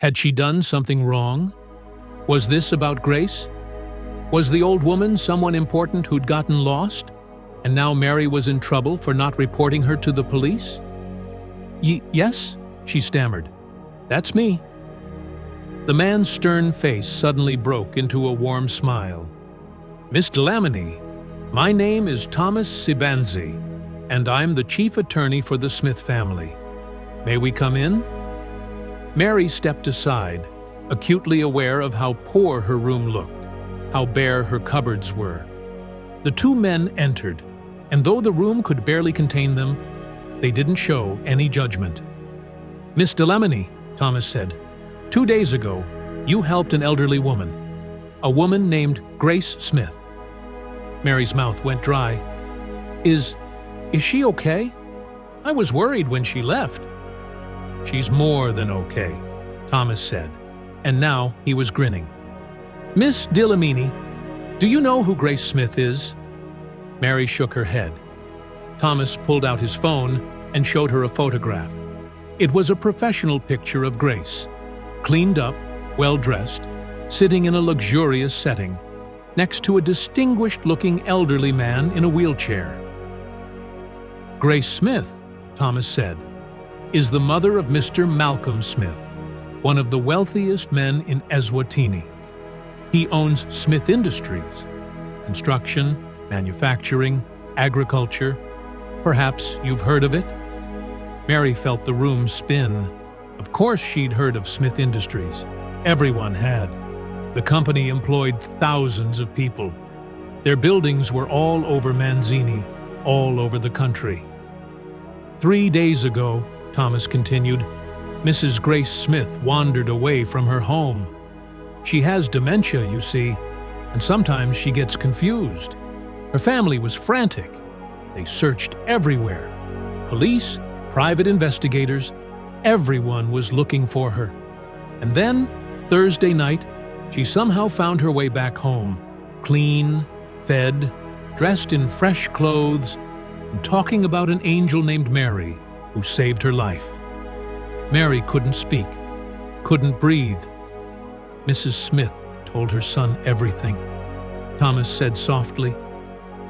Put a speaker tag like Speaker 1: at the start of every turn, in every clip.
Speaker 1: Had she done something wrong? Was this about Grace? Was the old woman someone important who'd gotten lost, and now Mary was in trouble for not reporting her to the police? Yes, she stammered. That's me. The man's stern face suddenly broke into a warm smile. Miss Delamony, my name is Thomas Sibanzi, and I'm the chief attorney for the Smith family. May we come in? Mary stepped aside, acutely aware of how poor her room looked, how bare her cupboards were. The two men entered, and though the room could barely contain them, they didn't show any judgment. Miss Delamony, Thomas said, 2 days ago, you helped an elderly woman, a woman named Grace Smith. Mary's mouth went dry. Is she okay? I was worried when she left. She's more than okay, Thomas said, and now he was grinning. Miss Delamony, do you know who Grace Smith is? Mary shook her head. Thomas pulled out his phone and showed her a photograph. It was a professional picture of Grace, cleaned up, well-dressed, sitting in a luxurious setting, next to a distinguished-looking elderly man in a wheelchair. Grace Smith, Thomas said, is the mother of Mr. Malcolm Smith, one of the wealthiest men in Eswatini. He owns Smith Industries, construction, manufacturing, agriculture. Perhaps you've heard of it? Mary felt the room spin. Of course she'd heard of Smith Industries. Everyone had. The company employed thousands of people. Their buildings were all over Manzini, all over the country. 3 days ago, Thomas continued, Mrs. Grace Smith wandered away from her home. She has dementia, you see, and sometimes she gets confused. Her family was frantic. They searched everywhere. Police, private investigators, everyone was looking for her. And then, Thursday night, she somehow found her way back home, clean, fed, dressed in fresh clothes, and talking about an angel named Mary who saved her life. Mary couldn't speak, couldn't breathe. Mrs. Smith told her son everything. Thomas said softly,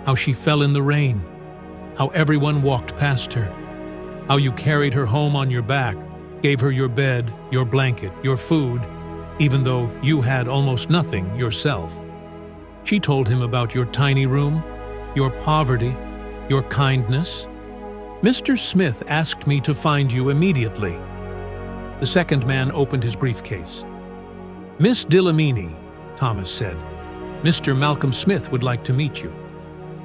Speaker 1: how she fell in the rain, how everyone walked past her, how you carried her home on your back, gave her your bed, your blanket, your food, even though you had almost nothing yourself. She told him about your tiny room, your poverty, your kindness. Mr. Smith asked me to find you immediately. The second man opened his briefcase. Miss Delamony, Thomas said, Mr. Malcolm Smith would like to meet you.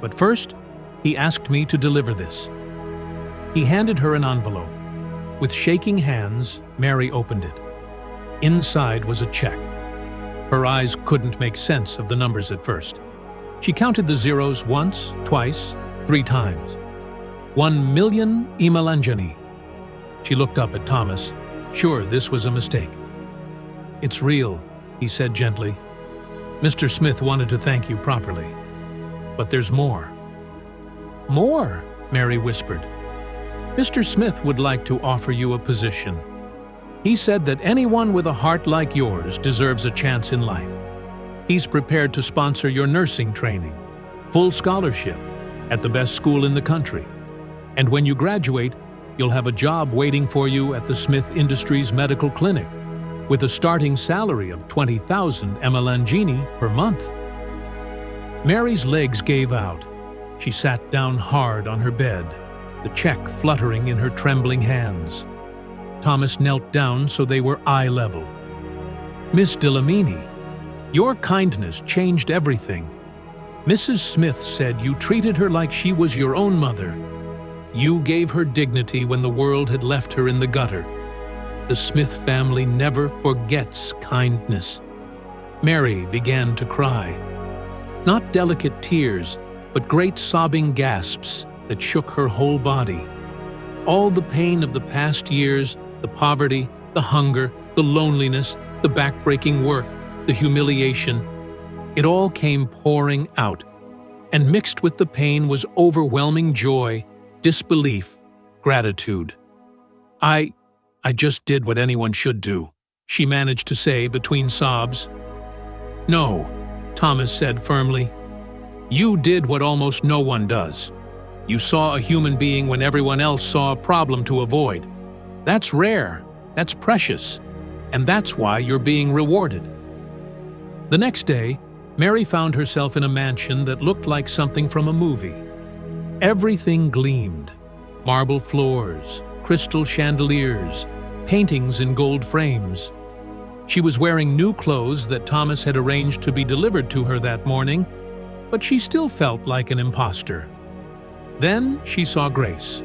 Speaker 1: But first, he asked me to deliver this. He handed her an envelope. With shaking hands, Mary opened it. Inside was a check. Her eyes couldn't make sense of the numbers at first. She counted the zeros once, twice, 3 times. 1 million imalanjani. She looked up at Thomas, sure this was a mistake. It's real, he said gently. Mr. Smith wanted to thank you properly. But there's more. More, Mary whispered. Mr. Smith would like to offer you a position. He said that anyone with a heart like yours deserves a chance in life. He's prepared to sponsor your nursing training, full scholarship, at the best school in the country. And when you graduate, you'll have a job waiting for you at the Smith Industries Medical Clinic, with a starting salary of 20,000 emalangini per month. Mary's legs gave out. She sat down hard on her bed, the check fluttering in her trembling hands. Thomas knelt down so they were eye level. Miss Delamony, your kindness changed everything. Mrs. Smith said you treated her like she was your own mother. You gave her dignity when the world had left her in the gutter. The Smith family never forgets kindness. Mary began to cry. Not delicate tears, but great sobbing gasps that shook her whole body. All the pain of the past years, the poverty, the hunger, the loneliness, the backbreaking work, the humiliation, it all came pouring out, and mixed with the pain was overwhelming joy, disbelief, gratitude. I just did what anyone should do, she managed to say between sobs. "No," Thomas said firmly. "You did what almost no one does. You saw a human being when everyone else saw a problem to avoid. That's rare, that's precious, and that's why you're being rewarded." The next day, Mary found herself in a mansion that looked like something from a movie. Everything gleamed: marble floors, crystal chandeliers, paintings in gold frames. She was wearing new clothes that Thomas had arranged to be delivered to her that morning, but she still felt like an imposter. Then she saw Grace.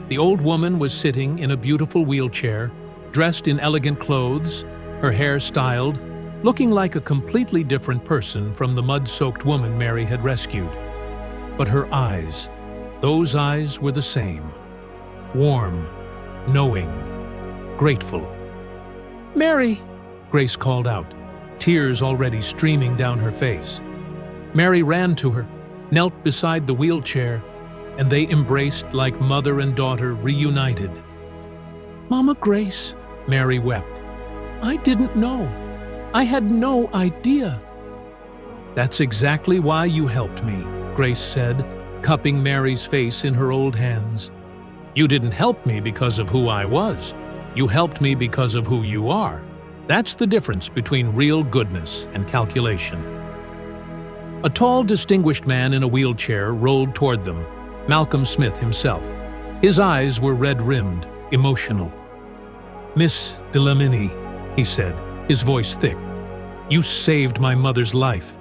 Speaker 1: The old woman was sitting in a beautiful wheelchair, dressed in elegant clothes, her hair styled, looking like a completely different person from the mud-soaked woman Mary had rescued. But her eyes, those eyes were the same. Warm, knowing, grateful. "Mary!" Grace called out, tears already streaming down her face. Mary ran to her, knelt beside the wheelchair, and they embraced like mother and daughter reunited. "Mama Grace," Mary wept. "I didn't know. I had no idea." "That's exactly why you helped me," Grace said, cupping Mary's face in her old hands. "You didn't help me because of who I was. You helped me because of who you are. That's the difference between real goodness and calculation." A tall, distinguished man in a wheelchair rolled toward them, Malcolm Smith himself. His eyes were red-rimmed, emotional. "Miss Delamini," he said, his voice thick, "you saved my mother's life.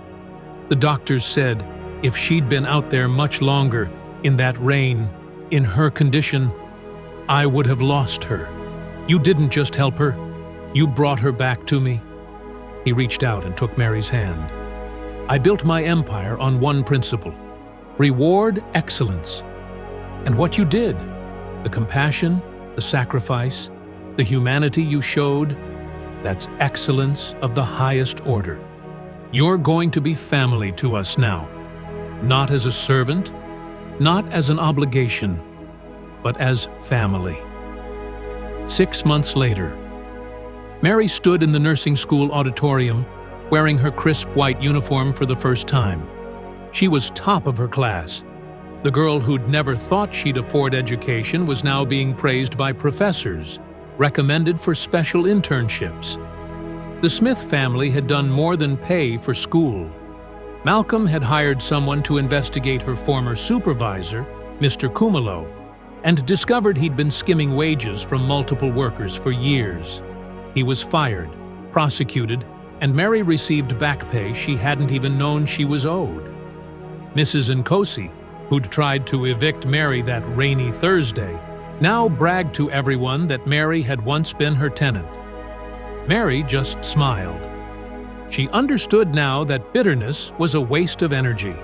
Speaker 1: The doctors said if she'd been out there much longer, in that rain, in her condition, I would have lost her. You didn't just help her, you brought her back to me." He reached out and took Mary's hand. "I built my empire on one principle: reward excellence. And what you did, the compassion, the sacrifice, the humanity you showed, that's excellence of the highest order. You're going to be family to us now, not as a servant, not as an obligation, but as family." 6 months later, Mary stood in the nursing school auditorium, wearing her crisp white uniform for the first time. She was top of her class. The girl who'd never thought she'd afford education was now being praised by professors, recommended for special internships. The Smith family had done more than pay for school. Malcolm had hired someone to investigate her former supervisor, Mr. Kumalo, and discovered he'd been skimming wages from multiple workers for years. He was fired, prosecuted, and Mary received back pay she hadn't even known she was owed. Mrs. Nkosi, who'd tried to evict Mary that rainy Thursday, now bragged to everyone that Mary had once been her tenant. Mary just smiled. She understood now that bitterness was a waste of energy.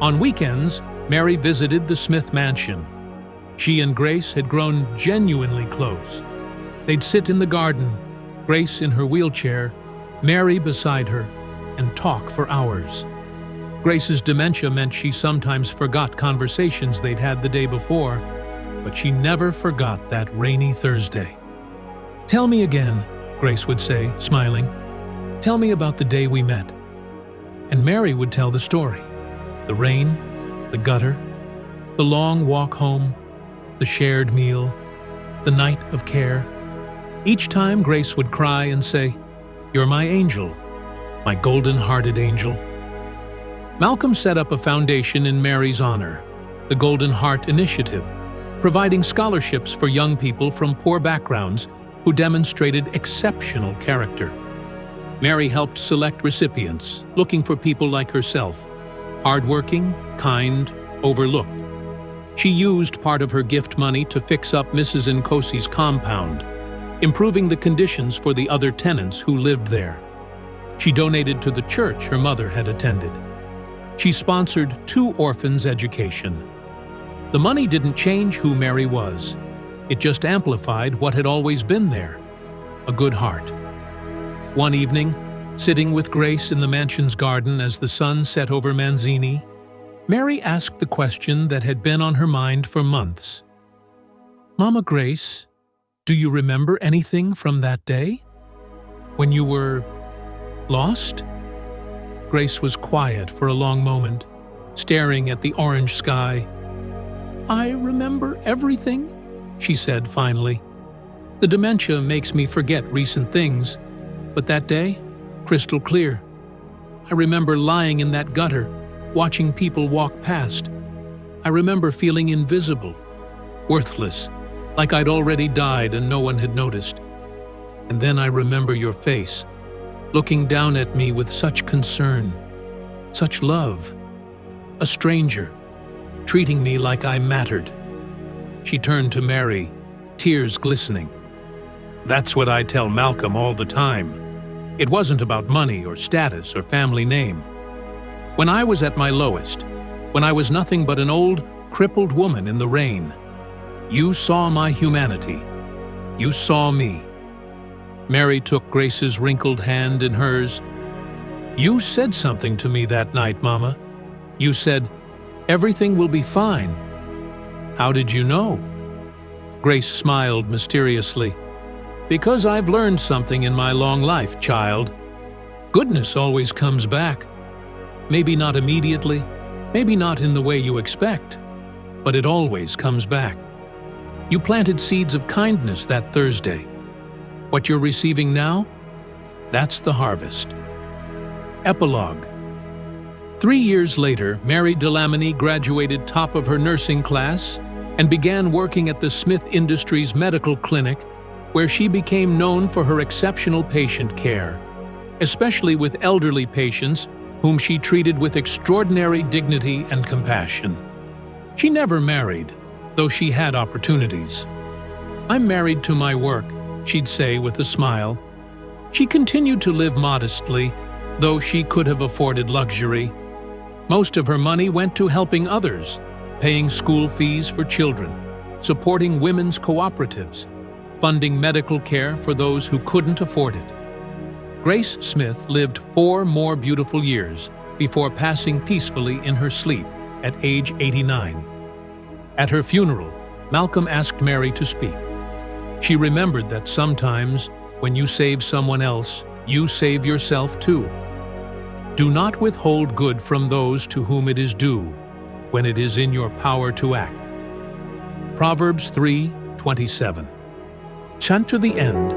Speaker 1: On weekends, Mary visited the Smith mansion. She and Grace had grown genuinely close. They'd sit in the garden, Grace in her wheelchair, Mary beside her, and talk for hours. Grace's dementia meant she sometimes forgot conversations they'd had the day before, but she never forgot that rainy Thursday. "Tell me again," Grace would say, smiling. "Tell me about the day we met." And Mary would tell the story. The rain, the gutter, the long walk home, the shared meal, the night of care. Each time Grace would cry and say, "You're my angel, my golden-hearted angel." Malcolm set up a foundation in Mary's honor, the Golden Heart Initiative, providing scholarships for young people from poor backgrounds who demonstrated exceptional character. Mary helped select recipients, looking for people like herself, hardworking, kind, overlooked. She used part of her gift money to fix up Mrs. Nkosi's compound, improving the conditions for the other tenants who lived there. She donated to the church her mother had attended. She sponsored 2 orphans' education. The money didn't change who Mary was. It just amplified what had always been there: a good heart. One evening, sitting with Grace in the mansion's garden as the sun set over Manzini, Mary asked the question that had been on her mind for months. "Mama Grace, do you remember anything from that day?" When you were lost? Grace was quiet for a long moment, staring at the orange sky. I remember everything, she said finally. The dementia makes me forget recent things, but that day, crystal clear. I remember lying in that gutter, watching people walk past. I remember feeling invisible, worthless, like I'd already died and no one had noticed. And then I remember your face, looking down at me with such concern, such love. A stranger, treating me like I mattered. She turned to Mary, tears glistening. That's what I tell Malcolm all the time. It wasn't about money or status or family name. When I was at my lowest, when I was nothing but an old, crippled woman in the rain, you saw my humanity. You saw me. Mary took Grace's wrinkled hand in hers. You said something to me that night, Mama. You said, everything will be fine. How did you know? Grace smiled mysteriously. Because I've learned something in my long life, child. Goodness always comes back. Maybe not immediately, maybe not in the way you expect, but it always comes back. You planted seeds of kindness that Thursday. What you're receiving now? That's the harvest. Epilogue. 3 years later, Mary Delamony graduated top of her nursing class and began working at the Smith Industries Medical Clinic, where she became known for her exceptional patient care, especially with elderly patients whom she treated with extraordinary dignity and compassion. She never married, though she had opportunities. I'm married to my work, she'd say with a smile. She continued to live modestly, though she could have afforded luxury. Most of her money went to helping others, paying school fees for children, supporting women's cooperatives, funding medical care for those who couldn't afford it. Grace Smith lived 4 more beautiful years before passing peacefully in her sleep at age 89. At her funeral, Malcolm asked Mary to speak. She remembered that sometimes, when you save someone else, you save yourself too. Do not withhold good from those to whom it is due, when it is in your power to act. Proverbs 3:27. Chant to the end.